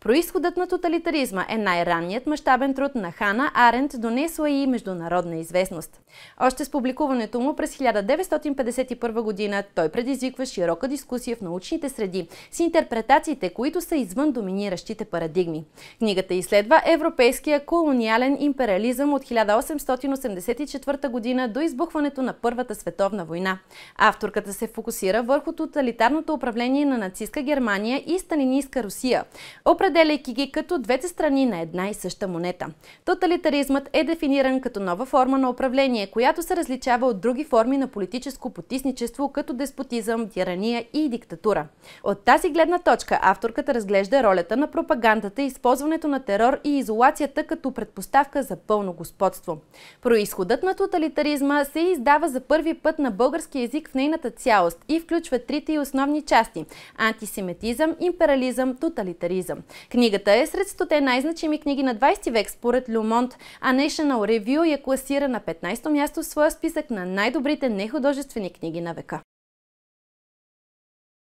Произходът на тоталитаризма е най-ранният мащабен труд на Хана Арендт, донесла и международна известност. Още с публикуването му през 1951 година той предизвиква широка дискусия в научните среди с интерпретациите, които са извън доминиращите парадигми. Книгата изследва европейския колониален империализъм от 1884 година до избухването на Първата световна война. Авторката се фокусира върху тоталитарното управление на нацистка Германия и сталинистка Русия, определяйки ги като двете страни на една и съща монета. Тоталитаризмът е дефиниран като нова форма на управление, която се различава от други форми на политическо потисничество, като деспотизъм, тирания и диктатура. От тази гледна точка авторката разглежда ролята на пропагандата, използването на терор и изолацията като предпоставка за пълно господство. Произходът на тоталитаризма се издава за първи път на български език в нейната цялост и включва трите й основни части – антисемитизъм, империализъм, тоталитаризъм. Книгата е сред 100 най-значими книги на 20 век според Le Monde, а National Review я класира на 15-то място в своя списък на най-добрите нехудожествени книги на века.